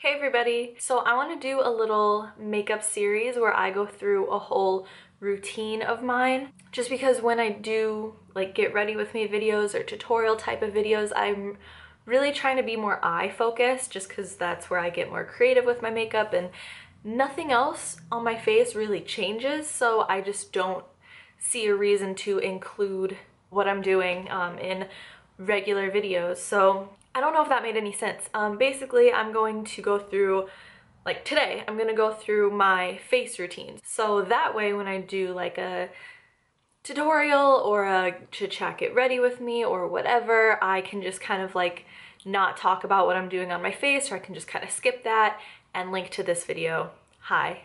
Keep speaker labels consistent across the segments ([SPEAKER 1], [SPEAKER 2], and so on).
[SPEAKER 1] Hey everybody! So I want to do a little makeup series where I go through a whole routine of mine, just because when I do like get ready with me videos or tutorial type of videos, I'm really trying to be more eye focused, just because that's where I get more creative with my makeup and nothing else on my face really changes, so I just don't see a reason to include what I'm doing in regular videos. So I don't know if that made any sense. Basically, I'm going to go through, like today, I'm gonna go through my face routines. So that way when I do like a tutorial or a chit chat get ready with me or whatever, I can just kind of like not talk about what I'm doing on my face, or I can just kind of skip that and link to this video. Hi,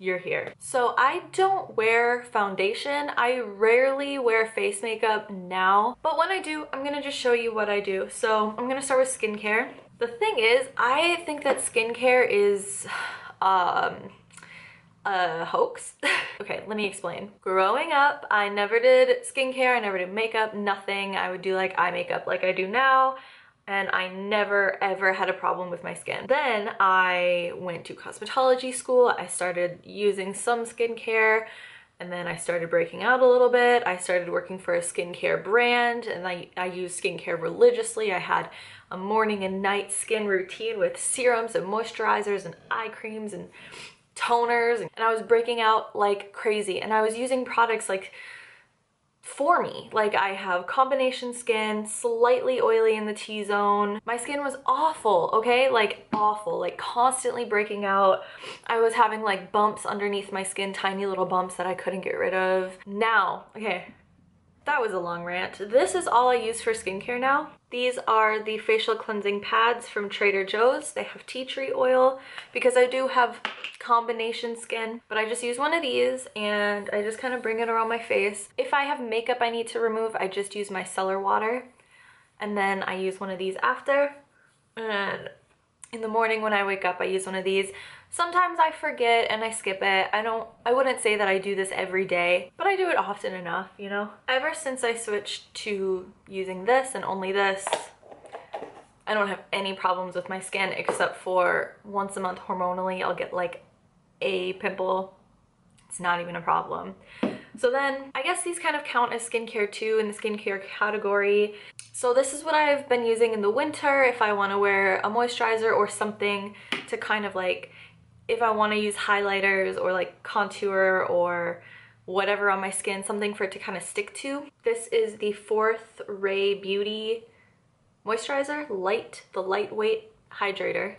[SPEAKER 1] you're here. So I don't wear foundation. I rarely wear face makeup now, but when I do, I'm gonna just show you what I do. So I'm gonna start with skincare. The thing is, I think that skincare is a hoax. Okay, let me explain. Growing up, I never did skincare, I never did makeup, nothing. I would do like eye makeup like I do now, and I never ever had a problem with my skin. Then I went to cosmetology school, I started using some skincare, and then I started breaking out a little bit. I started working for a skincare brand, and I used skincare religiously. I had a morning and night skin routine with serums and moisturizers and eye creams and toners, and I was breaking out like crazy, and I was using products like for me. Like, I have combination skin, slightly oily in the T-zone. My skin was awful, okay? Like awful, like constantly breaking out. I was having like bumps underneath my skin, tiny little bumps that I couldn't get rid of. Now, okay, that was a long rant. This is all I use for skincare now. These are the facial cleansing pads from Trader Joe's. They have tea tree oil because I do have combination skin, but I just use one of these and I just kind of bring it around my face. If I have makeup I need to remove, I just use my micellar water, and then I use one of these after. And in the morning when I wake up, I use one of these. Sometimes I forget and I skip it. I wouldn't say that I do this every day, but I do it often enough, you know? Ever since I switched to using this and only this, I don't have any problems with my skin, except for once a month hormonally, I'll get like a pimple. It's not even a problem. So then I guess these kind of count as skincare too, in the skincare category. So this is what I've been using in the winter if I want to wear a moisturizer or something to kind of like, if I want to use highlighters or like contour or whatever on my skin, something for it to kind of stick to. This is the Fourth Ray Beauty moisturizer, the lightweight hydrator.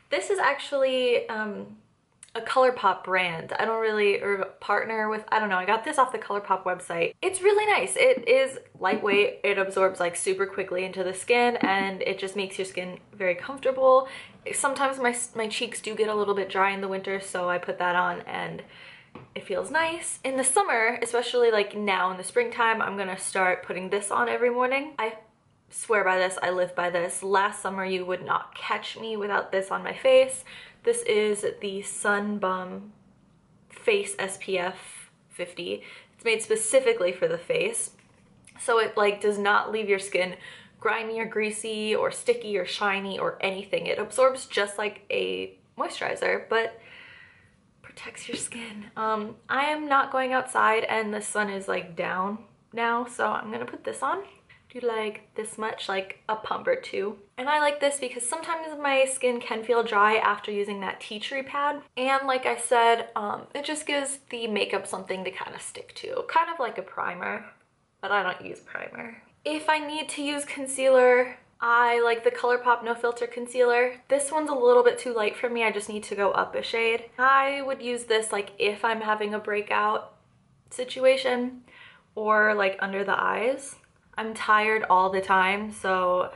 [SPEAKER 1] This is actually a ColourPop brand. I don't really partner with, I don't know, I got this off the ColourPop website. It's really nice. It is lightweight, it absorbs like super quickly into the skin, and it just makes your skin very comfortable. Sometimes my cheeks do get a little bit dry in the winter, so I put that on and it feels nice. In the summer, especially like now in the springtime, I'm gonna start putting this on every morning. I swear by this, I live by this. Last summer you would not catch me without this on my face. This is the Sun Bum Face SPF 50. It's made specifically for the face, so it like does not leave your skin grimy or greasy or sticky or shiny or anything. It absorbs just like a moisturizer, but protects your skin. I am not going outside and the sun is like down now, so I'm gonna put this on. Do like this much, like a pump or two. And I like this because sometimes my skin can feel dry after using that tea tree pad. And like I said, it just gives the makeup something to kind of stick to. Kind of like a primer, but I don't use primer. If I need to use concealer, I like the ColourPop No Filter Concealer. This one's a little bit too light for me. I just need to go up a shade. I would use this like if I'm having a breakout situation or like under the eyes. I'm tired all the time, so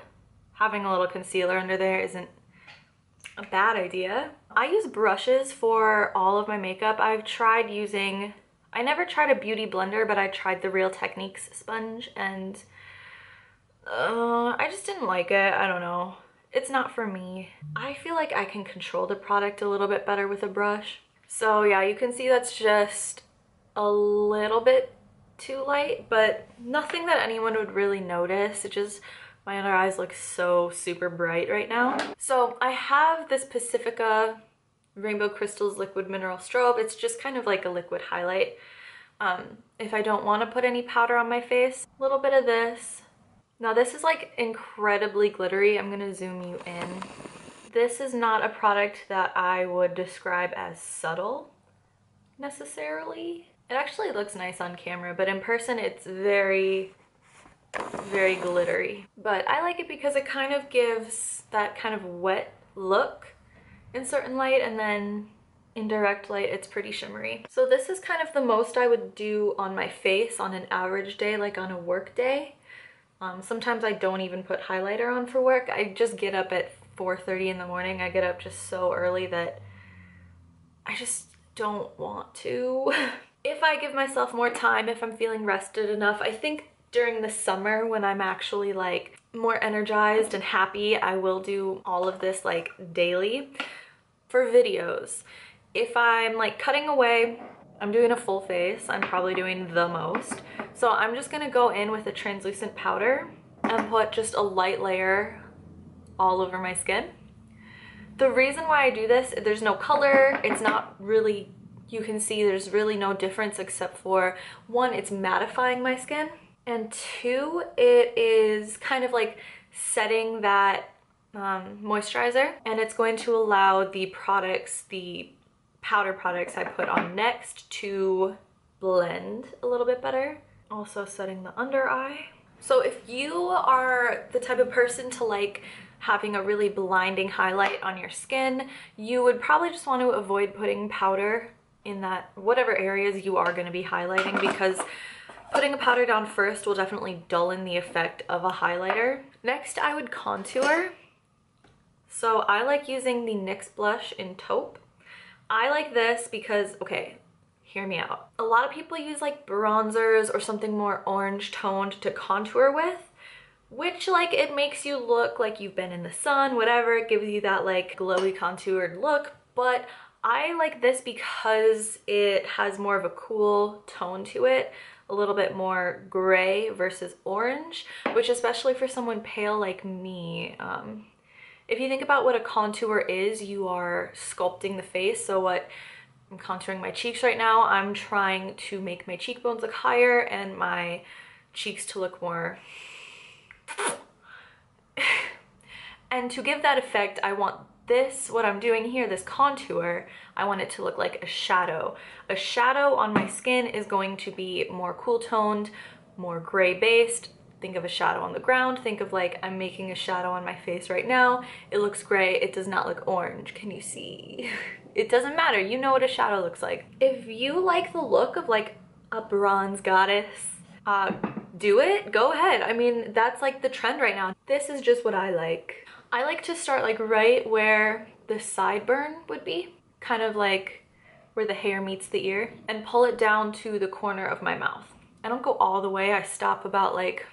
[SPEAKER 1] having a little concealer under there isn't a bad idea. I use brushes for all of my makeup. I've tried using, I never tried a beauty blender, but I tried the Real Techniques sponge, and I just didn't like it. I don't know. It's not for me. I feel like I can control the product a little bit better with a brush. So yeah, you can see that's just a little bit too light, but nothing that anyone would really notice. It just My under eyes look so super bright right now. So I have this Pacifica Rainbow Crystals Liquid Mineral Strobe. It's just kind of like a liquid highlight. If I don't want to put any powder on my face, a little bit of this. Now this is like incredibly glittery. I'm gonna zoom you in. This is not a product that I would describe as subtle necessarily. It actually looks nice on camera, but in person it's very, very glittery. But I like it because it kind of gives that kind of wet look in certain light, and then in direct light it's pretty shimmery. So this is kind of the most I would do on my face on an average day, like on a work day. Sometimes I don't even put highlighter on for work. I just get up at 4:30 in the morning. I get up just so early that I just don't want to. If I give myself more time, if I'm feeling rested enough, I think during the summer when I'm actually like more energized and happy, I will do all of this like daily for videos. If I'm like cutting away, I'm doing a full face, I'm probably doing the most. So I'm just gonna go in with a translucent powder and put just a light layer all over my skin. The reason why I do this, there's no color, it's not really, you can see there's really no difference except for one, it's mattifying my skin, and two, it is kind of like setting that moisturizer, and it's going to allow the products, the powder products I put on next to blend a little bit better. Also setting the under eye. So if you are the type of person to like having a really blinding highlight on your skin, you would probably just want to avoid putting powder in that whatever areas you are going to be highlighting, because putting a powder down first will definitely dull the effect of a highlighter. Next, I would contour. So I like using the NYX blush in Taupe. I like this because, okay, hear me out. A lot of people use like bronzers or something more orange toned to contour with, which like it makes you look like you've been in the sun, whatever. It gives you that like glowy contoured look, but I like this because it has more of a cool tone to it, a little bit more gray versus orange, which especially for someone pale like me, if you think about what a contour is, you are sculpting the face. So what I'm contouring my cheeks right now, I'm trying to make my cheekbones look higher and my cheeks to look more. And to give that effect, I want this, what I'm doing here, this contour, I want it to look like a shadow. A shadow on my skin is going to be more cool toned, more gray based. Think of a shadow on the ground. Think of like I'm making a shadow on my face right now. It looks gray. It does not look orange. Can you see? It doesn't matter. You know what a shadow looks like. If you like the look of like a bronze goddess, do it. Go ahead. I mean, that's like the trend right now. This is just what I like. I like to start like right where the sideburn would be, kind of like where the hair meets the ear, and pull it down to the corner of my mouth. I don't go all the way. I stop about like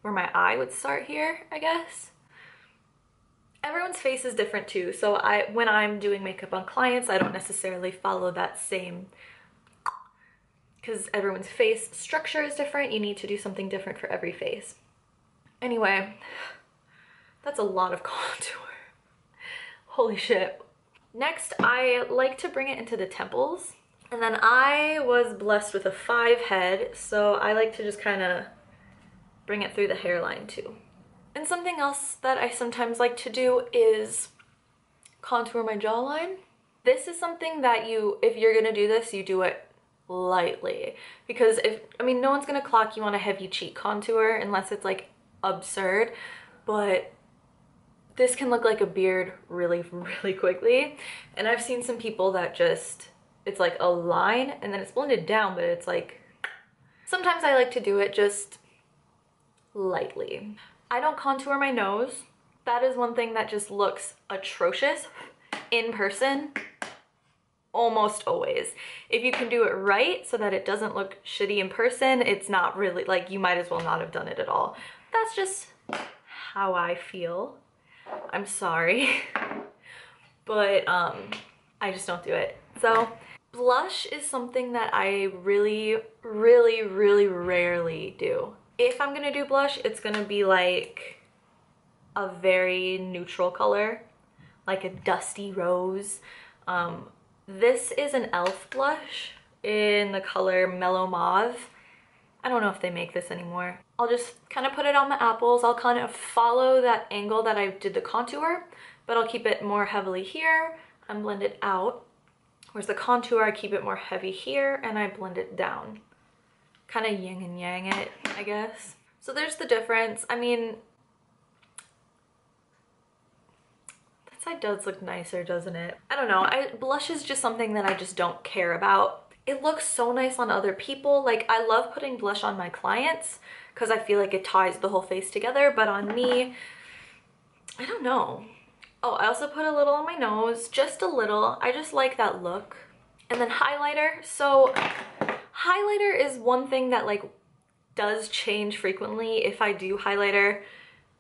[SPEAKER 1] where my eye would start here, I guess. Everyone's face is different too, so when I'm doing makeup on clients, I don't necessarily follow that same, because everyone's face structure is different. You need to do something different for every face. Anyway, that's a lot of contour. Holy shit. Next, I like to bring it into the temples, and then I was blessed with a 5 head, so I like to just kind of bring it through the hairline too. And something else that I sometimes like to do is contour my jawline. This is something that if you're gonna do this, you do it lightly, because no one's gonna clock you on a heavy cheek contour unless it's like absurd, but this can look like a beard really, really quickly. And I've seen some people that just, it's like a line and then it's blended down, but it's like, sometimes I like to do it just lightly. I don't contour my nose. That is one thing that just looks atrocious in person, almost always. If you can do it right so that it doesn't look shitty in person, it's not really, like, you might as well not have done it at all. That's just how I feel. I'm sorry, but I just don't do it. So blush is something that I really, really, really rarely do. if I'm gonna do blush, it's gonna be like a very neutral color, like a dusty rose. This is an e.l.f. blush in the color Mellow Mauve. I don't know if they make this anymore. I'll just kind of put it on my apples. I'll kind of follow that angle that I did the contour, but I'll keep it more heavily here and blend it out. Whereas the contour, I keep it more heavy here and I blend it down. Kind of yin and yang it, I guess. So there's the difference. I mean, that side does look nicer, doesn't it? I don't know. Blush is just something that I just don't care about. It looks so nice on other people. Like, I love putting blush on my clients because I feel like it ties the whole face together, but on me, I don't know. Oh, I also put a little on my nose, just a little. I just like that look. And then highlighter. So highlighter is one thing that like does change frequently. If I do highlighter,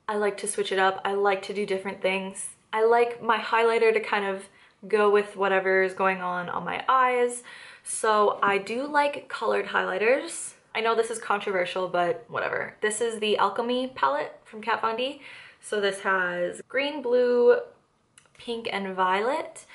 [SPEAKER 1] I like to switch it up. I like to do different things. I like my highlighter to kind of go with whatever is going on my eyes. So I do like colored highlighters. I know this is controversial, but whatever. This is the Alchemy palette from Kat Von D. So this has green, blue, pink, and violet.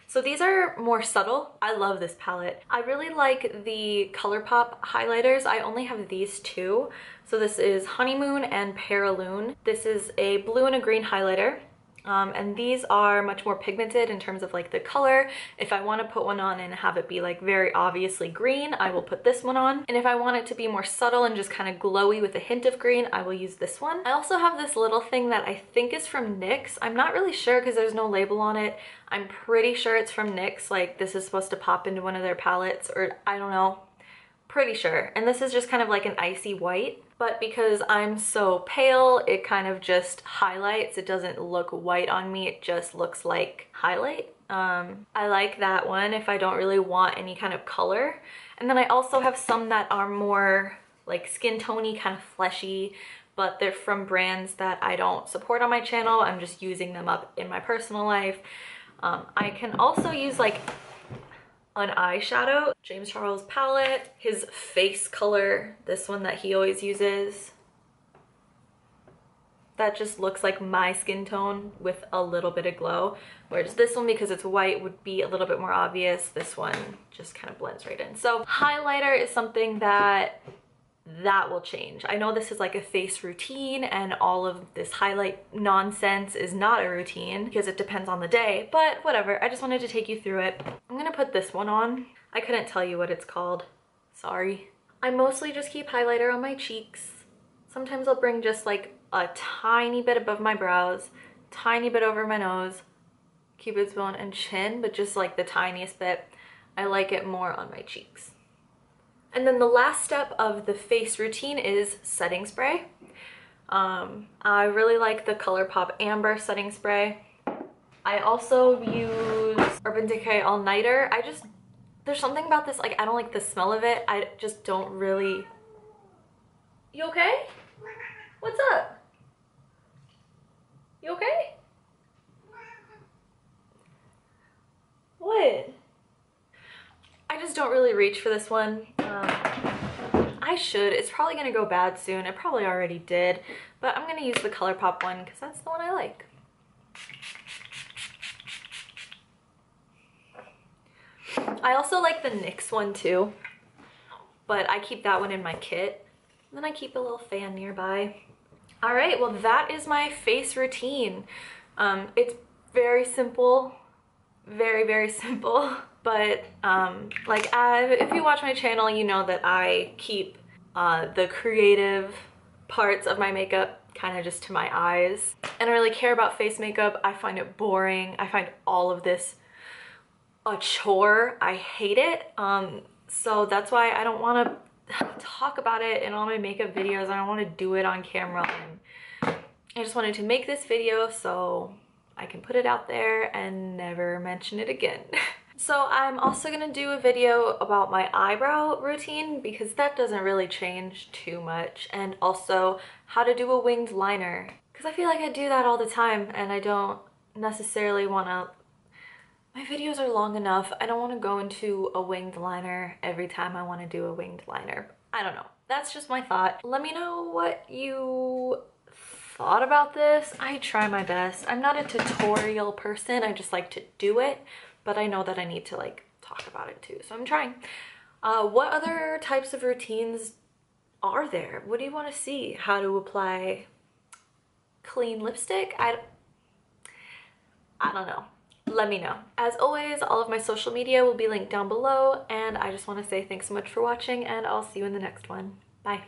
[SPEAKER 1] So these are more subtle. I love this palette. I really like the ColourPop highlighters. I only have these two. So this is Honeymoon and Paraloon. This is a blue and a green highlighter. And these are much more pigmented in terms of like the color. If I want to put one on and have it be like very obviously green, I will put this one on. And if I want it to be more subtle and just kind of glowy with a hint of green, I will use this one. I also have this little thing that I think is from NYX. I'm not really sure because there's no label on it. I'm pretty sure it's from NYX. Like, this is supposed to pop into one of their palettes, or I don't know. Pretty sure. And this is just kind of like an icy white. But because I'm so pale, it kind of just highlights. It doesn't look white on me, it just looks like highlight. I like that one if I don't really want any kind of color. And then I also have some that are more like skin tony, kind of fleshy, but they're from brands that I don't support on my channel. I'm just using them up in my personal life. I can also use like an eyeshadow. James Charles palette, his face color, this one that he always uses. That just looks like my skin tone with a little bit of glow. Whereas this one, because it's white, would be a little bit more obvious. This one just kind of blends right in. So highlighter is something that will change. I know this is like a face routine and all of this highlight nonsense is not a routine because it depends on the day, but whatever. I just wanted to take you through it. I'm gonna put this one on. I couldn't tell you what it's called. Sorry. I mostly just keep highlighter on my cheeks. Sometimes I'll bring just like a tiny bit above my brows, tiny bit over my nose, cupid's bone and chin, but just like the tiniest bit. I like it more on my cheeks. And then the last step of the face routine is setting spray. I really like the ColourPop Amber setting spray. I also use Urban Decay All Nighter. There's something about this, like, I don't like the smell of it. I just don't really... You okay? What's up? You okay? What? I just don't really reach for this one. I should. It's probably gonna go bad soon. It probably already did, but I'm gonna use the ColourPop one because that's the one I like. I also like the NYX one too, but I keep that one in my kit. And then I keep a little fan nearby. All right, well, that is my face routine. It's very simple, very, very simple. But if you watch my channel, you know that I keep the creative parts of my makeup kind of just to my eyes. I don't really care about face makeup. I find it boring. I find all of this a chore. I hate it. So that's why I don't want to talk about it in all my makeup videos. I don't want to do it on camera. And I just wanted to make this video so I can put it out there and never mention it again. So I'm also gonna do a video about my eyebrow routine because that doesn't really change too much, and also how to do a winged liner because I feel like I do that all the time and I don't necessarily want to. My videos are long enough. I don't want to go into a winged liner every time I want to do a winged liner. I don't know. that's just my thought. Let me know what you thought about this. I try my best. I'm not a tutorial person. I just like to do it, but I know that I need to like talk about it too. So I'm trying. What other types of routines are there? What do you want to see? How to apply clean lipstick? I don't know. Let me know. As always, all of my social media will be linked down below, and I just want to say thanks so much for watching, and I'll see you in the next one. Bye.